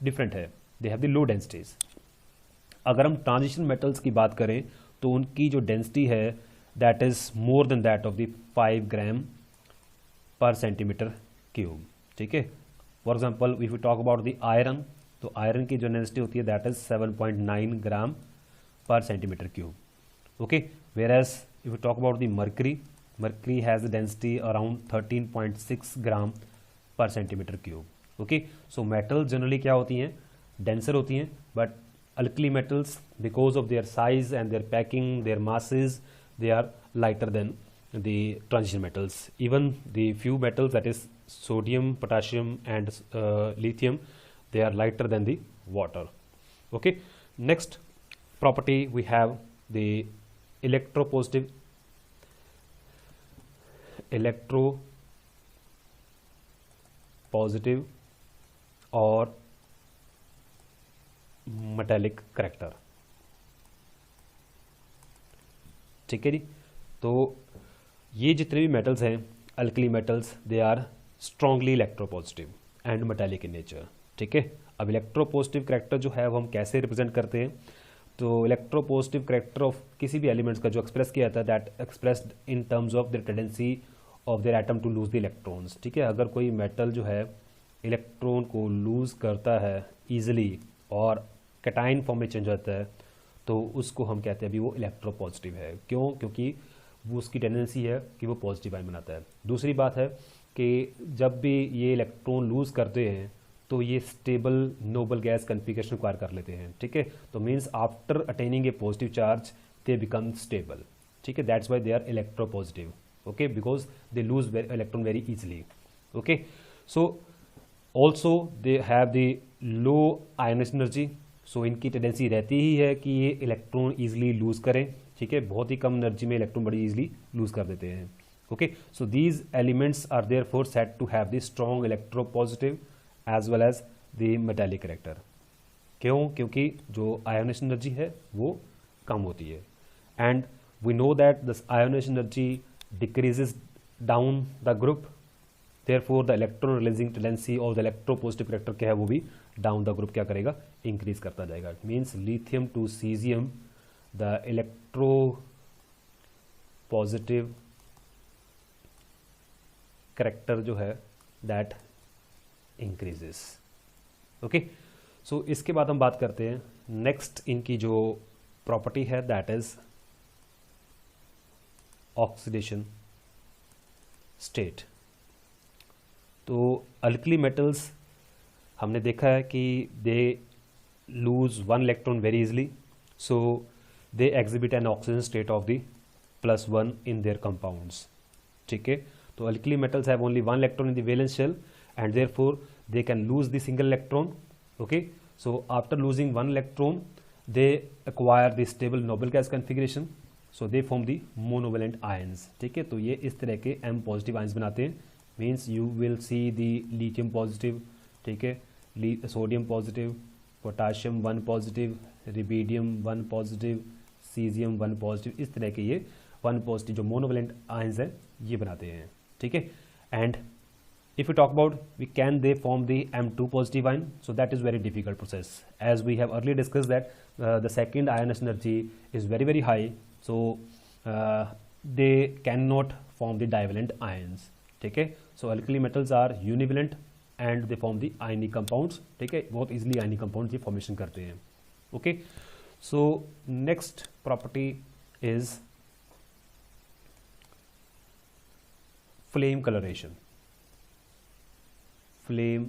डिफरेंट है, दे हैव द लो डेंसिटीज. अगर हम ट्रांजिशन मेटल्स की बात करें तो उनकी जो डेंसिटी है that is more than that of the 5 gram per centimeter cube. ठीक है, for example if you talk about the iron, तो आयरन की जो डेंसिटी होती है that is 7.9 gram per centimeter cube. Okay, whereas if you talk about the mercury has a density around 13.6 gram per centimeter cube. Okay, so metals generally क्या होती हैं, denser होती हैं, but alkali metals because of their size and their packing, their masses, they are lighter than the transition metals. Even the few metals that is sodium, potassium and lithium, they are lighter than the water. Okay, next property we have the electropositive और metallic character. ठीक है जी, तो ये जितने भी metals हैं alkali metals, they are strongly electropositive and metallic in nature. ठीक है। अब इलेक्ट्रोपॉजिटिव करैक्टर जो है वो हम कैसे रिप्रेजेंट करते हैं, तो इलेक्ट्रोपॉजिटिव करैक्टर ऑफ किसी भी एलिमेंट्स का जो एक्सप्रेस किया जाता है that expressed in terms of the tendency of their atom to lose the electrons, ठीक है। अगर कोई मेटल जो है इलेक्ट्रॉन को लूज करता है ईजिली और कैटाइन फॉर्म में चेंज होता है तो उसको हम कहते हैं अभी वो इलेक्ट्रोपॉजिटिव है। क्यों? क्योंकि वो उसकी टेंडेंसी है कि वो पॉजिटिव आयन बनाता है। दूसरी बात है कि जब भी ये इलेक्ट्रॉन लूज करते हैं तो ये stable noble gas configuration acquire कर लेते हैं, ठीक है। तो means after attaining a positive charge they become stable, ठीक है। That's why they are electropositive, okay, because they lose electron very easily, okay. So also they have the low ionic energy, so इनकी tendency रहती ही है कि ये electron easily loose करें, ठीक है। बहुत ही कम एनर्जी में इलेक्ट्रॉन बड़ी इजिली लूज कर देते हैं, okay. So these elements are therefore said to have the strong electropositive as well as the metallic character. क्यों? क्योंकि जो आयोनेशन एनर्जी है वो कम होती है and we know that the ionization energy decreases down the group, therefore the electron releasing tendency of the electropositive character क्या है वो भी डाउन द ग्रुप क्या करेगा, इंक्रीज करता जाएगा। It means lithium to caesium the electro positive character जो है दैट इंक्रीजेस, ओके। सो इसके बाद हम बात करते हैं नेक्स्ट इनकी जो प्रॉपर्टी है दैट इज ऑक्सीडेशन स्टेट। तो अल्कली मेटल्स हमने देखा है कि they lose one electron very easily, so they exhibit an oxygen state of the +1 in their compounds, ठीक है। तो alkali metals have only one electron in the valence shell and therefore they can lose the single electron, okay. So after losing one electron they acquire the stable noble gas configuration, so they form the monovalent ions, ठीक है। तो ये इस तरह के M positive ions बनाते हैं, means you will see the lithium positive, ठीक है, sodium positive, potassium 1 positive, rubidium 1 positive, caesium 1 positive, इस तरह के ये 1 पॉजिटिव जो मोनोवेलेंट आयंस हैं ये बनाते हैं, ठीक है। And if we talk about can they form the M2 positive ion, so that is very difficult process, as we have earlier discussed that the second ionization energy is very high, so they cannot form the divalent ions, ठीक है। so alkali metals are univalent and they form the ionic compounds, ठीक है, बहुत easily ionic compounds ये formation करते हैं, okay। so next property is flame coloration, flame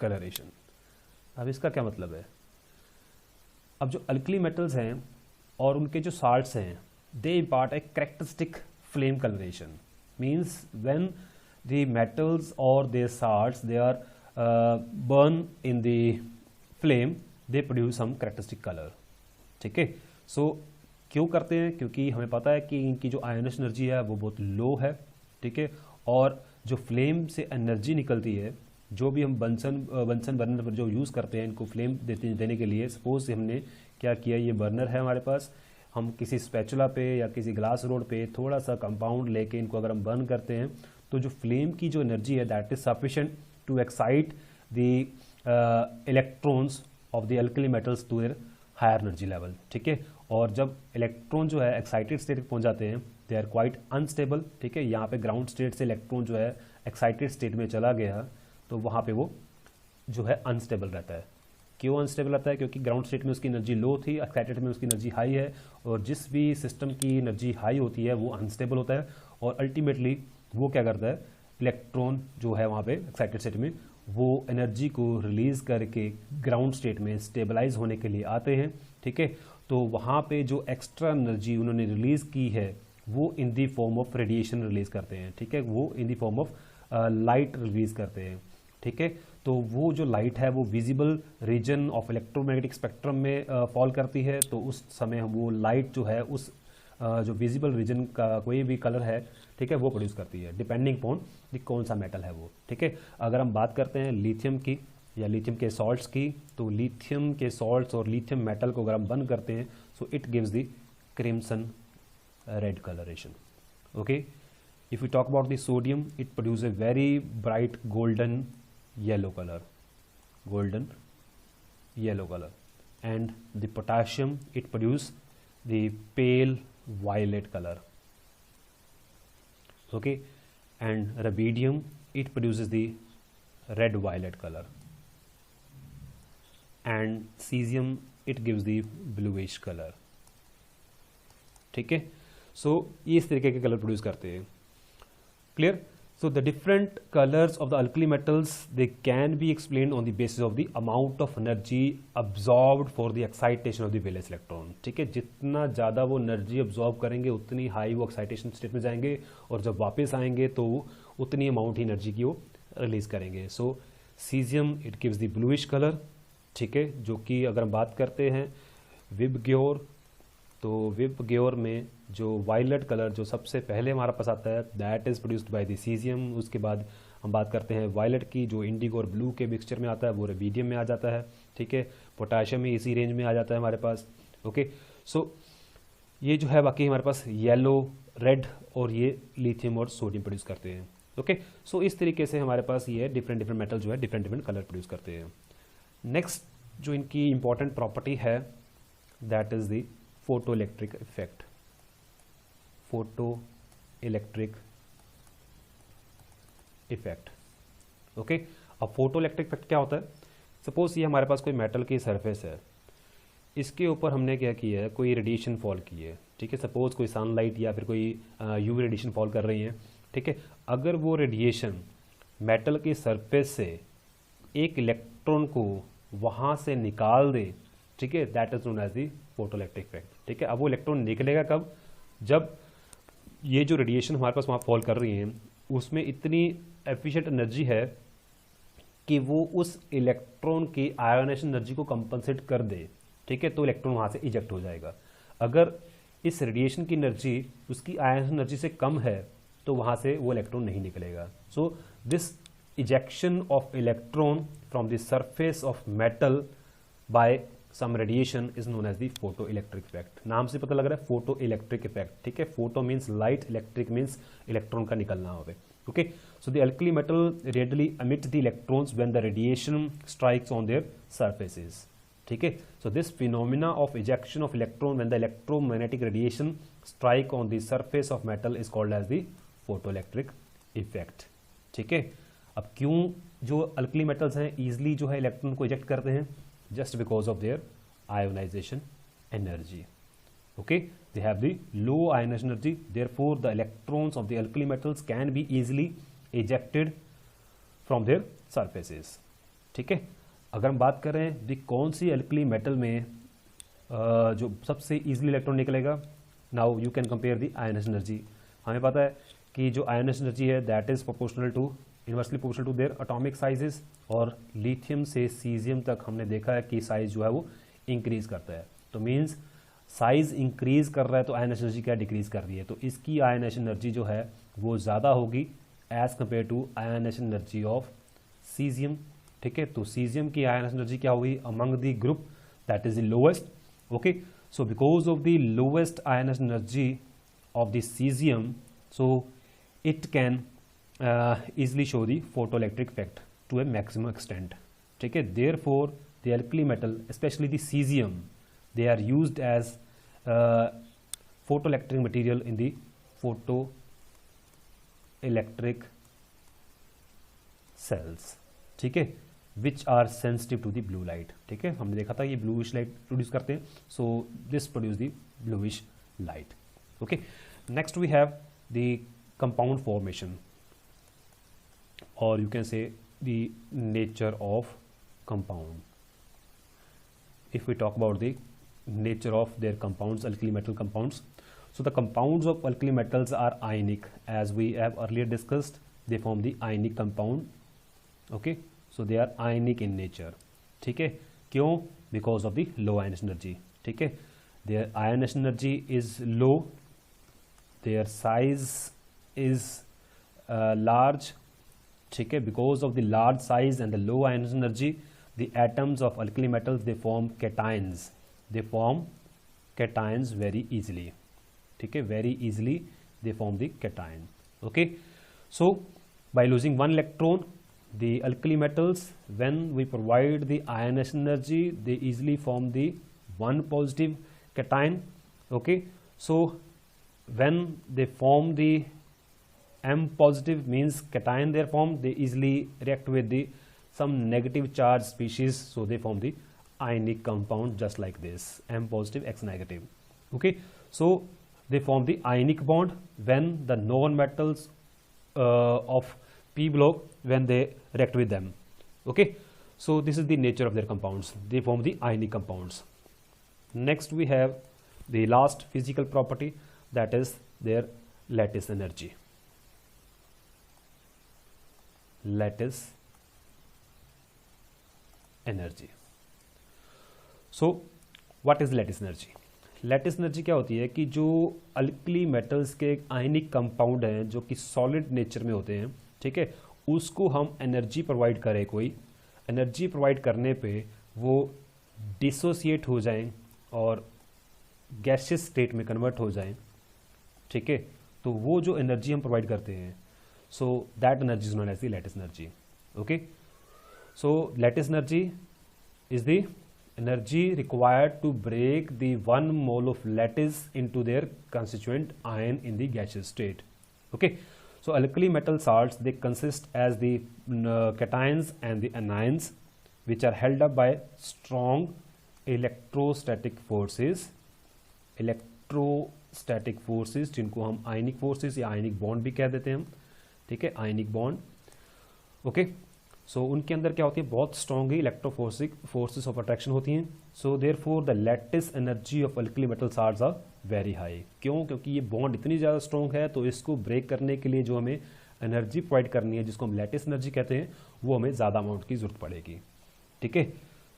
colouration. अब इसका क्या मतलब है? अब जो अल्कली मेटल्स हैं और उनके जो साल्ट्स हैं they impart a characteristic flame coloration, means when the metals और their salts they are burn in the flame they produce some characteristic colour, ठीक है। सो क्यों करते हैं? क्योंकि हमें पता है कि इनकी जो आयोनेशन एनर्जी है वो बहुत लो है, ठीक है, और जो फ्लेम से एनर्जी निकलती है, जो भी हम बंसन बर्नर पर जो यूज़ करते हैं इनको फ्लेम देने के लिए, सपोज हमने क्या किया, ये बर्नर है हमारे पास, हम किसी स्पैचुला पे या किसी ग्लास रोड पे थोड़ा सा कंपाउंड लेके इनको अगर हम बर्न करते हैं तो जो फ्लेम की जो एनर्जी है that is sufficient to excite the electrons of the alkali metals to their higher energy level, ठीक है। और जब इलेक्ट्रॉन जो है एक्साइटेड स्टेट पे पहुंच जाते हैं दे आर क्वाइट अनस्टेबल, ठीक है। यहाँ पे ग्राउंड स्टेट से इलेक्ट्रॉन जो है एक्साइटेड स्टेट में चला गया तो वहाँ पे वो जो है अनस्टेबल रहता है। क्यों अनस्टेबल रहता है? क्योंकि ग्राउंड स्टेट में उसकी एनर्जी लो थी, एक्साइटेड में उसकी एनर्जी हाई है, और जिस भी सिस्टम की एनर्जी हाई होती है वो अनस्टेबल होता है, और अल्टीमेटली वो क्या करता है, इलेक्ट्रॉन जो है वहाँ पे एक्साइटेड स्टेट में वो एनर्जी को रिलीज़ करके ग्राउंड स्टेट में स्टेबलाइज होने के लिए आते हैं, ठीक है। तो वहाँ पे जो एक्स्ट्रा एनर्जी उन्होंने रिलीज़ की है वो in the form of radiation release करते हैं, ठीक है, वो in the form of light release करते हैं, ठीक है। तो वो जो लाइट है वो visible region of electromagnetic spectrum में फॉल करती है, तो उस समय वो लाइट जो है उस जो विजिबल रीजन का कोई भी कलर है, ठीक है, वो प्रोड्यूस करती है डिपेंडिंग अपॉन कि कौन सा मेटल है वो, ठीक है। अगर हम बात करते हैं लिथियम की या लिथियम के सॉल्ट्स की, तो लिथियम के सॉल्ट्स और लिथियम मेटल को अगर हम बर्न करते हैं so it gives the crimson red colouration, okay. If we talk about the sodium, it produces a very bright golden yellow color, and the potassium, it produces the pale violet color. Okay, and rubidium, it produces the red violet color, and cesium, it gives the bluish color. ठीक है, सो ये इस तरीके के colour produce करते हैं. Clear? So the different colors of the alkali metals, they can be explained on the basis of the amount of energy absorbed for the excitation of the valence electron. ठीक है, जितना ज़्यादा वो energy absorb करेंगे उतनी high वो excitation state में जाएंगे, और जब वापस आएंगे तो उतनी अमाउंट ही एनर्जी की वो रिलीज करेंगे. So caesium, it gives the bluish colour. ठीक है, जो कि अगर हम बात करते हैं विबग्योर, तो विबग्योर में जो वायलेट कलर जो सबसे पहले हमारा पास आता है, that is produced by the caesium. उसके बाद हम बात करते हैं वायलेट की, जो इंडिगो और ब्लू के मिक्सचर में आता है, वो रुबिडियम में आ जाता है. ठीक है, पोटाशियम में इसी रेंज में आ जाता है हमारे पास. ओके, सो ये जो है बाकी हमारे पास येलो, रेड और ये लिथियम और सोडियम प्रोड्यूस करते हैं. ओके, सो इस तरीके से हमारे पास ये डिफरेंट मेटल जो है डिफरेंट कलर प्रोड्यूस करते हैं. नेक्स्ट जो इनकी इंपॉर्टेंट प्रॉपर्टी है, that is the photo electric effect. Photo electric effect. Okay, अब फोटो इलेक्ट्रिक इफेक्ट क्या होता है? सपोज ये हमारे पास कोई मेटल की सरफेस है, इसके ऊपर हमने क्या किया है, कोई रेडिएशन फॉल की है. ठीक है, सपोज कोई सनलाइट या फिर कोई यूवी रेडिएशन फॉल कर रही है. ठीक है, अगर वो रेडिएशन मेटल की सरफेस से एक इलेक्ट्रॉन को वहाँ से निकाल दे, ठीक है, that is known as the photo electric effect. ठीक है, अब वो इलेक्ट्रॉन निकलेगा कब? जब ये जो रेडिएशन हमारे पास वहाँ फॉल कर रही है उसमें इतनी एफिशिएंट एनर्जी है कि वो उस इलेक्ट्रॉन की आयोनाइजेशन एनर्जी को कंपनसेट कर दे. ठीक है, तो इलेक्ट्रॉन वहाँ से इजेक्ट हो जाएगा. अगर इस रेडिएशन की एनर्जी उसकी आयोनाइजेशन एनर्जी से कम है तो वहाँ से वो इलेक्ट्रॉन नहीं निकलेगा. So this ejection of electron from the surface of metal by some radiation is known as the photo electric effect. नाम से पता लग रहा है फोटो इलेक्ट्रिक इफेक्ट. ठीक है, photo means light, electric means electron का निकलना होगा. Okay, so the alkali metal readily emit the electrons when the radiation strikes on their surfaces. ठीक है, so this phenomena of ejection of electron when the electromagnetic radiation strike on the surface of metal is called as the photoelectric effect. ठीक है, अब क्यों जो alkali metals हैं easily जो है इलेक्ट्रॉन को इजेक्ट करते हैं? Just because of their ionization energy. Okay, they have the low ionization energy, therefore the electrons of the alkali metals can be easily ejected from their surfaces. ठीक है, अगर हम बात करें दी कौन सी alkali metal में जो सबसे easily इलेक्ट्रॉन निकलेगा, now you can compare the ionization energy. हमें पता है कि जो ionization energy है that is inversely proportional to their atomic sizes, और लिथियम से सीजियम तक हमने देखा है कि साइज जो है वो इंक्रीज करता है. तो मींस साइज इंक्रीज कर रहा है तो आयनाइजेशन एनर्जी क्या डिक्रीज कर रही है, तो इसकी आयनाइजेशन एनर्जी जो है वो ज़्यादा होगी as compare to ionization energy of caesium. ठीक है, तो सीजियम की आयनाइजेशन एनर्जी क्या होगी among the group, that is the lowest. Okay, so because of the lowest ionization energy of the caesium, so it can easily show the photoelectric effect to a maximum extent. ठीक है, therefore the alkali metal, especially the cesium, they are used as photoelectric material in the photoelectric cells. ठीक है, which are sensitive to the blue light. ठीक है, हमने देखा था ये bluish light produce करते हैं, so this produce the bluish light. Okay, next we have the compound formation, or you can say the nature of compound. If we talk about the nature of their compounds, alkali metal compounds, so the compounds of alkali metals are ionic, as we have earlier discussed. They form the ionic compound. Okay, so they are ionic in nature. ठीक है, क्यों? Because of the low ionization energy. ठीक है, their ionization energy is low, their size is large. ठीक है, because of the large size and the low ionization energy, the atoms of alkali metals, they form cations. They form cations very easily. ठीक है, very easily they form the cation. Okay, so by losing one electron, the alkali metals, when we provide the ionization energy, they easily form the one positive cation. Okay, so when they form the M positive, means cation they are formed, they easily react with the some negative charge species, so they form the ionic compound just like this, M positive X negative. Okay, so they form the ionic bond when the non-metals of p block, when they react with them. Okay, so this is the nature of their compounds, they form the ionic compounds. Next we have the last physical property, that is their lattice energy. Lattice energy. So what is lattice energy? Lattice energy क्या होती है कि जो alkali metals के ionic compound हैं जो कि solid nature में होते हैं, ठीक है, उसको हम एनर्जी प्रोवाइड करें, कोई एनर्जी प्रोवाइड करने पे वो डिसोसिएट हो जाएं और गैसियस स्टेट में कन्वर्ट हो जाएं, ठीक है, तो वो जो एनर्जी हम प्रोवाइड करते हैं, so that energy is known as the lattice energy. Okay, so lattice energy is the energy required to break the 1 mole of lattice into their constituent ion in the gaseous state. Okay, so alkali metal salts, they consist as the cations and the anions, which are held up by strong electrostatic forces. Electrostatic forces जिनको हम ionic forces या ionic bond भी कह देते हैं हम, ठीक है, ionic bond. ओके, सो उनके अंदर क्या होती है, बहुत strong electrostatic forces of attraction होती हैं. So therefore the lattice energy of alkali metal salts are very high. क्यों? क्योंकि ये बॉन्ड इतनी ज़्यादा स्ट्रॉन्ग है, तो इसको ब्रेक करने के लिए जो हमें एनर्जी प्रोवाइड करनी है, जिसको हम लैटिस एनर्जी कहते हैं, वो हमें ज़्यादा अमाउंट की जरूरत पड़ेगी. ठीक है,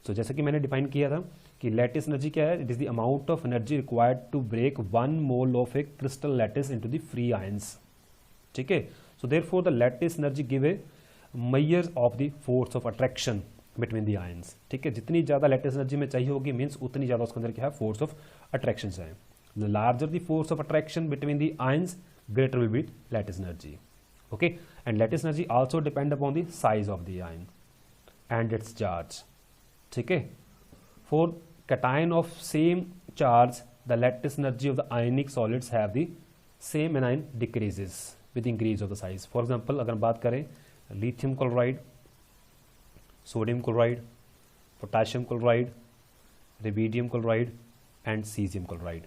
सो जैसे कि मैंने डिफाइन किया था कि लैटिस एनर्जी क्या है, it is the amount of energy required to break 1 mole of a crystal lattice into the free ions. ठीक है, so therefore the lattice energy give a measure of the force of attraction between the ions. ठीक है, जितनी ज़्यादा lattice energy में चाहिए होगी, means उतनी ज़्यादा उसके अंदर क्या है, फोर्स ऑफ अट्रैक्शन है. The larger the force of attraction between the ions, greater will be lattice energy. Okay, and lattice energy also depend upon the size of the ion and it's charge. ठीक है, for cation of same charge, the lattice energy of the ionic solids have the same anion decreases with increase of the size. For example, अगर बात करें lithium chloride, sodium chloride, potassium chloride, rubidium chloride and cesium chloride.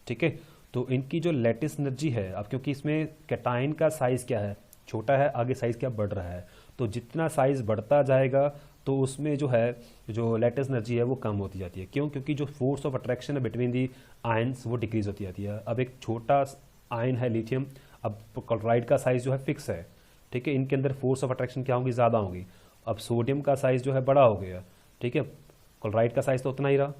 ठीक है, तो इनकी जो lattice energy है, अब क्योंकि इसमें कैटाइन का साइज क्या है, छोटा है, आगे साइज क्या बढ़ रहा है, तो जितना साइज बढ़ता जाएगा तो उसमें जो है जो लैटिस एनर्जी है वो कम होती जाती है. क्यों? क्योंकि जो फोर्स ऑफ अट्रैक्शन है बिटवीन दी आयंस वो डिक्रीज होती जाती है. अब एक छोटा आयन है लिथियम, अब क्लोराइड का साइज जो है फिक्स है. ठीक है, इनके अंदर फोर्स ऑफ अट्रैक्शन क्या होगी, ज़्यादा होगी. अब सोडियम का साइज जो है बड़ा हो गया, ठीक है, क्लोराइड का साइज तो उतना ही रहा,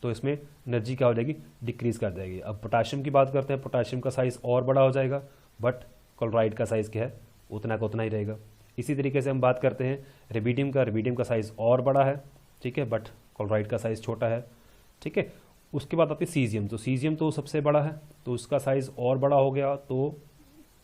तो इसमें एनर्जी क्या हो जाएगी, डिक्रीज कर जाएगी. अब पोटाशियम की बात करते हैं, पोटाशियम का साइज और बड़ा हो जाएगा, बट क्लोराइड का साइज क्या है, उतना का उतना ही रहेगा. इसी तरीके से हम बात करते हैं रुबिडियम का साइज़ और बड़ा है, ठीक है, बट क्लोराइड का साइज़ छोटा है. ठीक है, उसके बाद आती है सीजियम, तो सीजियम तो सबसे बड़ा है, तो उसका साइज़ और बड़ा हो गया, तो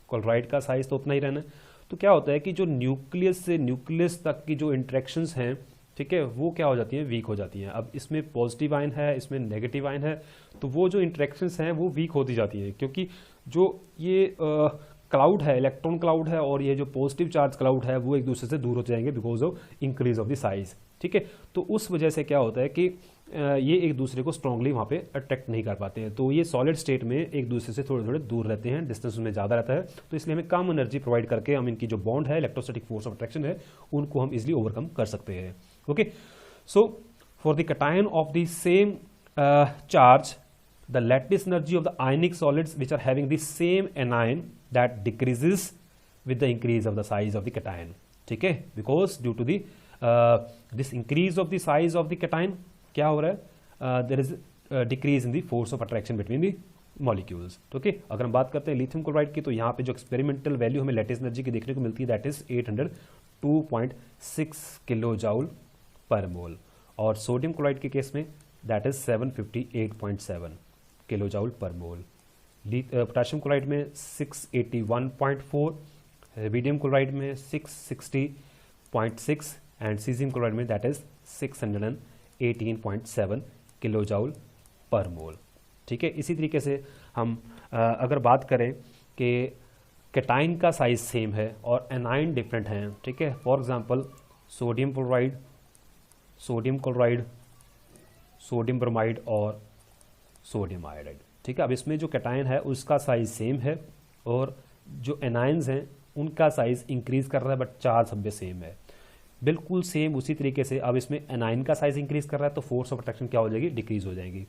क्लोराइड का साइज़ तो उतना ही रहना है. तो क्या होता है कि जो न्यूक्लियस से न्यूक्लियस तक की जो इंट्रैक्शंस हैं, ठीक है, वो क्या हो जाती हैं, वीक हो जाती हैं. अब इसमें पॉजिटिव आयन है, इसमें नेगेटिव आयन है, तो वो जो इंट्रैक्शंस हैं वो वीक होती जाती हैं, क्योंकि जो ये क्लाउड है, इलेक्ट्रॉन क्लाउड है, और ये जो पॉजिटिव चार्ज क्लाउड है वो एक दूसरे से दूर हो जाएंगे because of increase of the size. ठीक है, तो उस वजह से क्या होता है कि ये एक दूसरे को स्ट्रांगली वहाँ पे अट्रैक्ट नहीं कर पाते हैं. तो ये सॉलिड स्टेट में एक दूसरे से थोड़े थोड़े दूर रहते हैं, डिस्टेंस में ज़्यादा रहता है, तो इसलिए हमें कम एनर्जी प्रोवाइड करके हम इनकी जो बॉन्ड है, इलेक्ट्रोस्टैटिक फोर्स ऑफ अट्रैक्शन है, उनको हम इजिली ओवरकम कर सकते हैं. Okay, so for the cation of the same charge, the lattice energy of the ionic solids which are having the same anion that decreases with the increase of the size of the cation. ठीक है, because due to the this increase of the size of the cation क्या हो रहा है, there is decrease in the force of attraction between the molecules. Okay, अगर हम बात करते हैं लिथियम क्लोराइड की, तो यहाँ पे जो एक्सपेरिमेंटल वैल्यू हमें लैटिस एनर्जी की देखने को मिलती है, that is 802.6 kilo joule per मोल, और सोडियम क्लोराइड के केस में that is 758.7 kilo joule per mole. Potassium chloride में 681.4, रुबिडियम क्लोराइड में 660.6 एंड सीजियम क्लोराइड में that is 618.7 kilo joule per mole. ठीक है, इसी तरीके से हम अगर बात करें कि कैटाइन का साइज सेम है और एनाइन डिफरेंट हैं, ठीक है, for example sodium chloride, sodium chloride, sodium bromide और सोडियम आयोडाइड। ठीक है, अब इसमें जो कैटाइन है उसका साइज सेम है और जो एनाइंस हैं उनका साइज इंक्रीज कर रहा है, बट चार्ज सब में सेम है, बिल्कुल सेम उसी तरीके से। अब इसमें एनाइन का साइज इंक्रीज कर रहा है तो फोर्स ऑफ अट्रैक्शन क्या हो जाएगी, डिक्रीज हो जाएगी।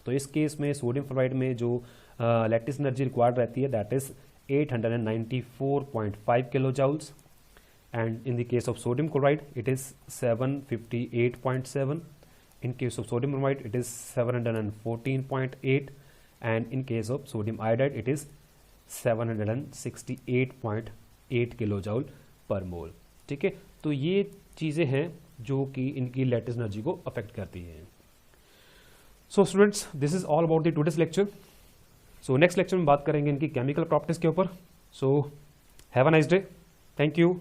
तो इस केस में सोडियम फ्लोराइड में जो लैटिस एनर्जी रिक्वायर्ड रहती है that is 894.5 kilo joules, and in the case of sodium chloride it is 758.7, in case of sodium bromide it is 714.8, and in case of sodium iodide it is 768.8 kilo joule per mole. ठीक है, तो ये चीज़ें हैं जो कि इनकी lattice energy को अफेक्ट करती हैं। So students, this is all about the today's lecture. So next lecture में बात करेंगे इनकी केमिकल प्रॉपर्टीज के ऊपर। So have a nice day, thank you.